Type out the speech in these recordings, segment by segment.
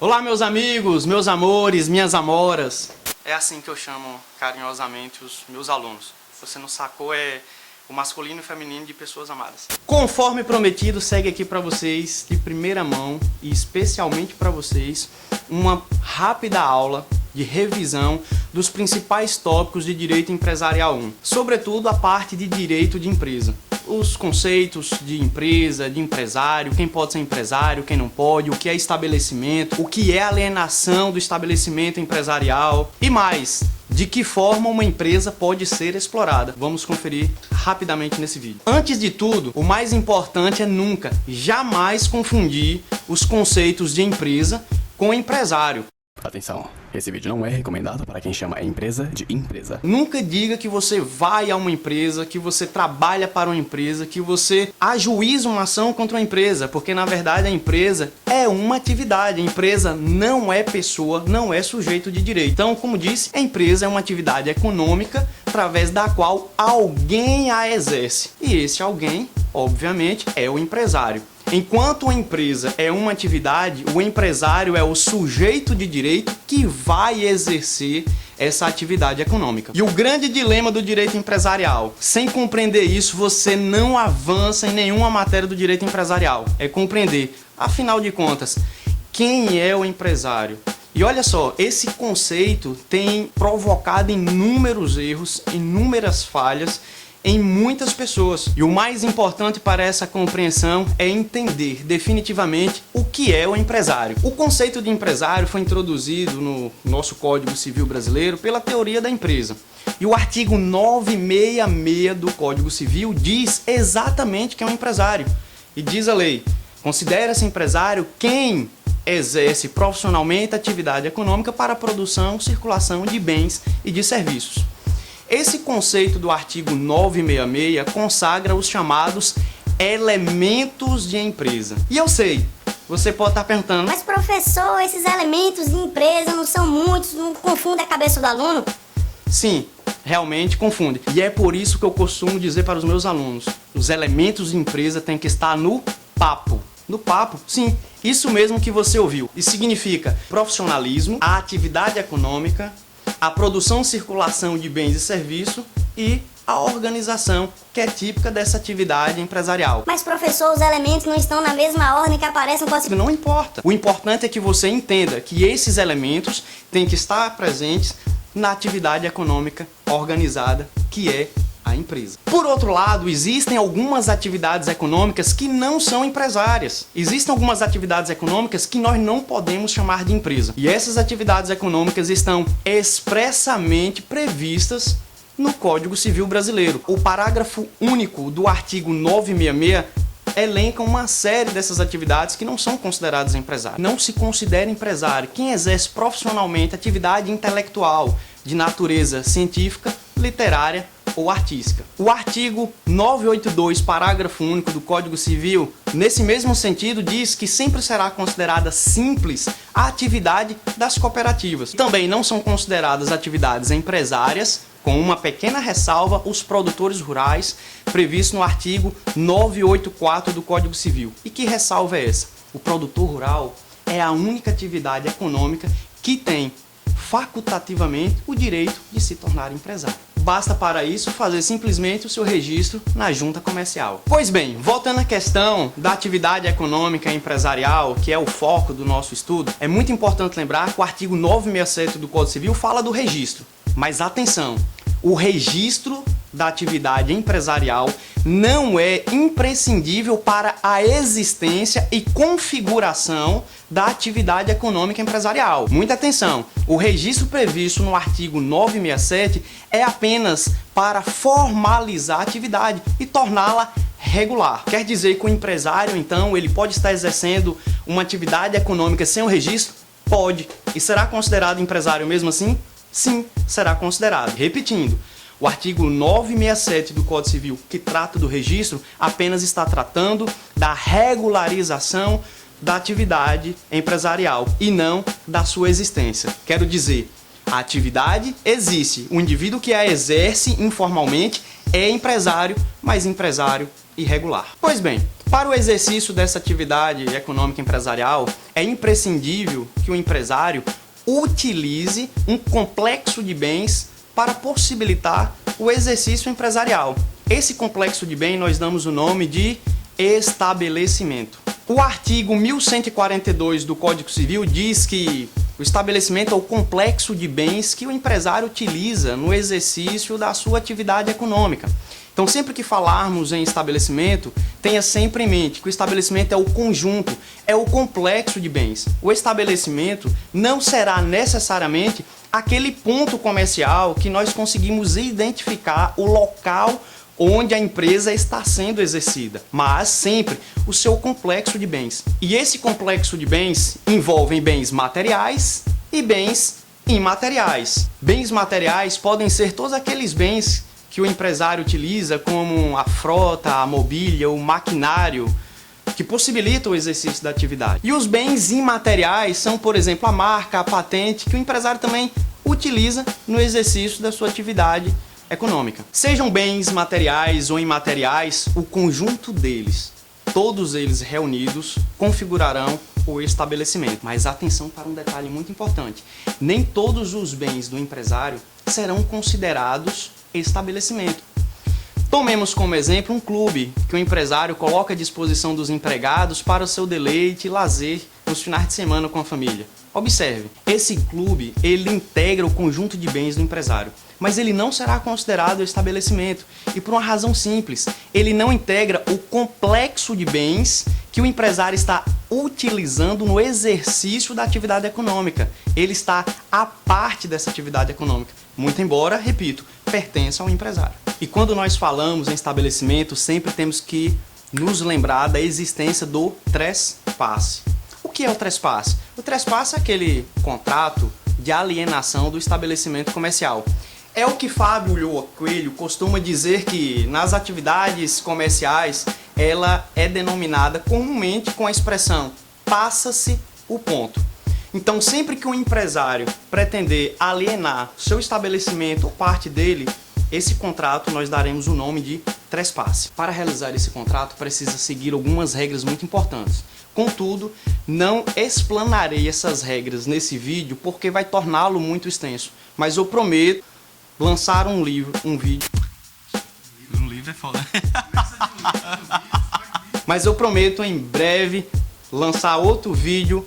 Olá, meus amigos, meus amores, minhas amoras. É assim que eu chamo carinhosamente os meus alunos. Se você não sacou, é o masculino e feminino de pessoas amadas. Conforme prometido, segue aqui para vocês, de primeira mão e especialmente para vocês, uma rápida aula de revisão dos principais tópicos de Direito Empresarial 1. Sobretudo a parte de Direito de Empresa. Os conceitos de empresa, de empresário, quem pode ser empresário, quem não pode, o que é estabelecimento, o que é alienação do estabelecimento empresarial e mais, de que forma uma empresa pode ser explorada. Vamos conferir rapidamente nesse vídeo. Antes de tudo, o mais importante é nunca, jamais confundir os conceitos de empresa com empresário. Atenção, esse vídeo não é recomendado para quem chama a empresa de empresa. Nunca diga que você vai a uma empresa, que você trabalha para uma empresa, que você ajuiza uma ação contra uma empresa, porque na verdade a empresa é uma atividade, a empresa não é pessoa, não é sujeito de direito. Então, como disse, a empresa é uma atividade econômica através da qual alguém a exerce. E esse alguém, obviamente, é o empresário. Enquanto a empresa é uma atividade, o empresário é o sujeito de direito que vai exercer essa atividade econômica. E o grande dilema do direito empresarial, sem compreender isso, você não avança em nenhuma matéria do direito empresarial. É compreender, afinal de contas, quem é o empresário. E olha só, esse conceito tem provocado inúmeros erros, inúmeras falhas em muitas pessoas. E o mais importante para essa compreensão é entender definitivamente o que é o empresário. O conceito de empresário foi introduzido no nosso Código Civil brasileiro pela teoria da empresa. E o artigo 966 do Código Civil diz exatamente que é um empresário. E diz a lei, considera-se empresário quem exerce profissionalmente atividade econômica para a produção, circulação de bens e de serviços. Esse conceito do artigo 966 consagra os chamados elementos de empresa. E eu sei, você pode estar perguntando, mas professor, esses elementos de empresa não são muitos, não confunde a cabeça do aluno? Sim, realmente confunde. E é por isso que eu costumo dizer para os meus alunos, os elementos de empresa têm que estar no papo. No papo, sim, isso mesmo que você ouviu. Isso significa profissionalismo, a atividade econômica, a produção e circulação de bens e serviços e a organização, que é típica dessa atividade empresarial. Mas professor, os elementos não estão na mesma ordem que aparecem no Código Civil? Não importa. O importante é que você entenda que esses elementos têm que estar presentes na atividade econômica organizada, que é a empresa. Por outro lado, existem algumas atividades econômicas que não são empresárias. Existem algumas atividades econômicas que nós não podemos chamar de empresa. E essas atividades econômicas estão expressamente previstas no Código Civil brasileiro. O parágrafo único do artigo 966 elenca uma série dessas atividades que não são consideradas empresárias. Não se considera empresário quem exerce profissionalmente atividade intelectual de natureza científica, literária ou artística. O artigo 982, parágrafo único do Código Civil, nesse mesmo sentido, diz que sempre será considerada simples a atividade das cooperativas. Também não são consideradas atividades empresárias, com uma pequena ressalva, os produtores rurais, previsto no artigo 984 do Código Civil. E que ressalva é essa? O produtor rural é a única atividade econômica que tem facultativamente o direito de se tornar empresário. Basta para isso fazer simplesmente o seu registro na junta comercial. Pois bem, voltando à questão da atividade econômica empresarial, que é o foco do nosso estudo, é muito importante lembrar que o artigo 967 do Código Civil fala do registro. Mas atenção, o registro da atividade empresarial não é imprescindível para a existência e configuração da atividade econômica empresarial. Muita atenção, o registro previsto no artigo 967 é apenas para formalizar a atividade e torná-la regular. Quer dizer que o empresário, então, ele pode estar exercendo uma atividade econômica sem o registro? Pode. E será considerado empresário mesmo assim? Sim, será considerado. Repetindo, o artigo 967 do Código Civil, que trata do registro, apenas está tratando da regularização da atividade empresarial e não da sua existência. Quero dizer, a atividade existe, o indivíduo que a exerce informalmente é empresário, mas empresário irregular. Pois bem, Para o exercício dessa atividade econômica empresarial, é imprescindível que o empresário utilize um complexo de bens para possibilitar o exercício empresarial. Esse complexo de bens nós damos o nome de estabelecimento. O artigo 1142 do Código Civil diz que o estabelecimento é o complexo de bens que o empresário utiliza no exercício da sua atividade econômica. Então, sempre que falarmos em estabelecimento, tenha sempre em mente que o estabelecimento é o conjunto, é o complexo de bens. O estabelecimento não será necessariamente aquele ponto comercial que nós conseguimos identificar o local onde a empresa está sendo exercida, mas sempre o seu complexo de bens. E esse complexo de bens envolve bens materiais e bens imateriais. Bens materiais podem ser todos aqueles bens que o empresário utiliza, como a frota, a mobília, o maquinário, que possibilitam o exercício da atividade. E os bens imateriais são, por exemplo, a marca, a patente, que o empresário também utiliza no exercício da sua atividade econômica. Sejam bens materiais ou imateriais, o conjunto deles, todos eles reunidos, configurarão o estabelecimento. Mas atenção para um detalhe muito importante: nem todos os bens do empresário serão considerados estabelecimento. Tomemos como exemplo um clube que o empresário coloca à disposição dos empregados para o seu deleite e lazer nos finais de semana com a família. Observe, esse clube ele integra o conjunto de bens do empresário, mas ele não será considerado estabelecimento, e por uma razão simples: ele não integra o complexo de bens que o empresário está utilizando no exercício da atividade econômica. Ele está à parte dessa atividade econômica, muito embora, repito, pertença ao empresário. E quando nós falamos em estabelecimento, sempre temos que nos lembrar da existência do trespasse. O que é o trespasse? O trespasse é aquele contrato de alienação do estabelecimento comercial. É o que Fábio Coelho costuma dizer que nas atividades comerciais ela é denominada comumente com a expressão passa-se o ponto. Então, sempre que um empresário pretender alienar seu estabelecimento ou parte dele, esse contrato nós daremos o nome de trespasse. Para realizar esse contrato, precisa seguir algumas regras muito importantes. Contudo, não explanarei essas regras nesse vídeo porque vai torná-lo muito extenso. Mas eu prometo lançar um vídeo. Um livro é foda. Mas eu prometo em breve lançar outro vídeo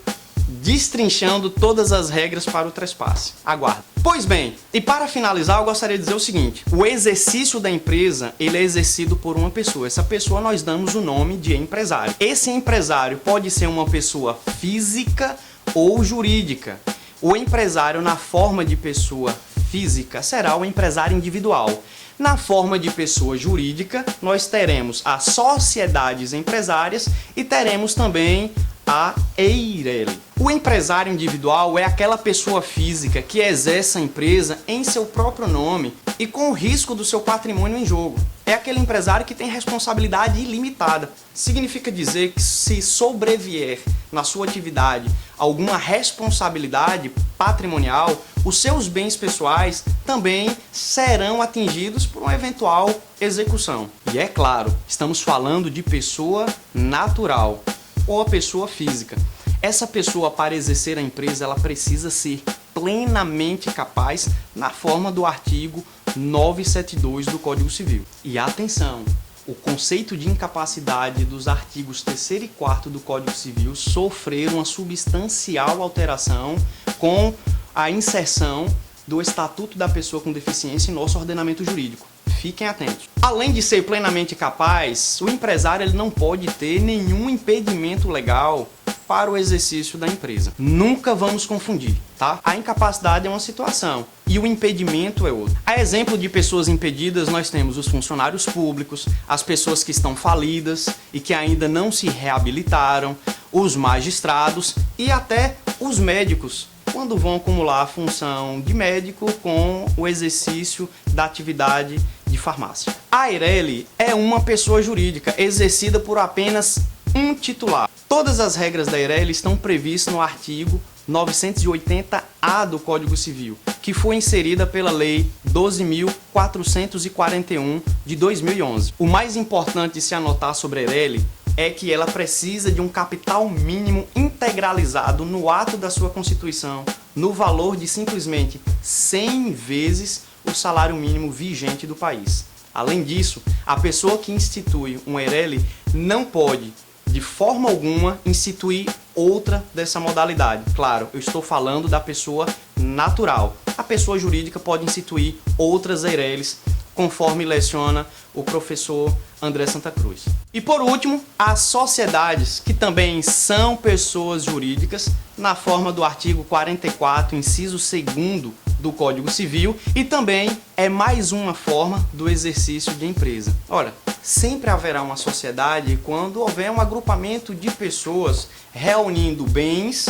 destrinchando todas as regras para o trespasse. Aguarde. Pois bem, e para finalizar eu gostaria de dizer o seguinte: o exercício da empresa ele é exercido por uma pessoa. Essa pessoa nós damos o nome de empresário. Esse empresário pode ser uma pessoa física ou jurídica. O empresário na forma de pessoa física será o empresário individual. Na forma de pessoa jurídica, nós teremos as sociedades empresárias e teremos também a EIRELI. O empresário individual é aquela pessoa física que exerce a empresa em seu próprio nome e com o risco do seu patrimônio em jogo. É aquele empresário que tem responsabilidade ilimitada. Significa dizer que se sobrevier na sua atividade alguma responsabilidade patrimonial, os seus bens pessoais também serão atingidos por uma eventual execução. E é claro, estamos falando de pessoa natural ou a pessoa física. Essa pessoa, para exercer a empresa, ela precisa ser plenamente capaz na forma do artigo 972 do Código Civil. E atenção, o conceito de incapacidade dos artigos 3º e 4º do Código Civil sofreram uma substancial alteração com a inserção do Estatuto da Pessoa com Deficiência em nosso ordenamento jurídico. Fiquem atentos. Além de ser plenamente capaz, o empresário ele não pode ter nenhum impedimento legal para o exercício da empresa. Nunca vamos confundir, tá? A incapacidade é uma situação e o impedimento é outra. A exemplo de pessoas impedidas, nós temos os funcionários públicos, as pessoas que estão falidas e que ainda não se reabilitaram, os magistrados e até os médicos, quando vão acumular a função de médico com o exercício da atividade de farmácia. A EIRELI é uma pessoa jurídica exercida por apenas um titular. Todas as regras da EIRELI estão previstas no artigo 980-A do Código Civil, que foi inserida pela Lei 12.441 de 2011. O mais importante de se anotar sobre a EIRELI é que ela precisa de um capital mínimo integralizado no ato da sua constituição, no valor de simplesmente 100 vezes o salário mínimo vigente do país. Além disso, a pessoa que institui um EIRELI não pode, de forma alguma, instituir outra dessa modalidade. Claro, eu estou falando da pessoa natural. A pessoa jurídica pode instituir outras EIRELIs, conforme leciona o professor André Santa Cruz. E por último, as sociedades, que também são pessoas jurídicas, na forma do artigo 44, inciso 2º do Código Civil, e também é mais uma forma do exercício de empresa. Ora, sempre haverá uma sociedade quando houver um agrupamento de pessoas reunindo bens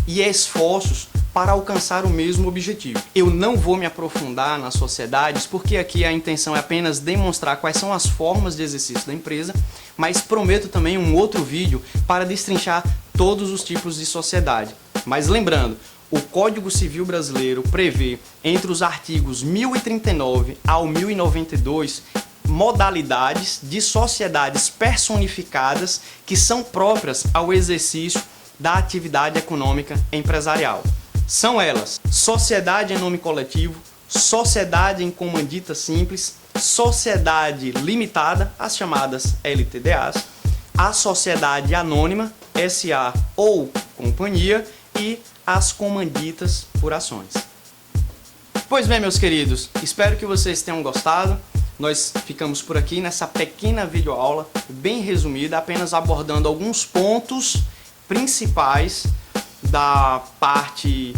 e esforços para alcançar o mesmo objetivo. Eu não vou me aprofundar nas sociedades, porque aqui a intenção é apenas demonstrar quais são as formas de exercício da empresa, mas prometo também um outro vídeo para destrinchar todos os tipos de sociedade. Mas lembrando, o Código Civil Brasileiro prevê, entre os artigos 1039 ao 1092, modalidades de sociedades personificadas que são próprias ao exercício da atividade econômica empresarial. São elas: sociedade em nome coletivo, sociedade em comandita simples, sociedade limitada, as chamadas LTDAs, a sociedade anônima, SA ou companhia, e as comanditas por ações. Pois bem, meus queridos, espero que vocês tenham gostado. Nós ficamos por aqui nessa pequena videoaula, bem resumida, apenas abordando alguns pontos principais da parte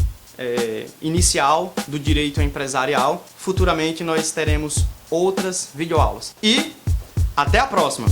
inicial do direito empresarial. Futuramente nós teremos outras videoaulas. E até a próxima!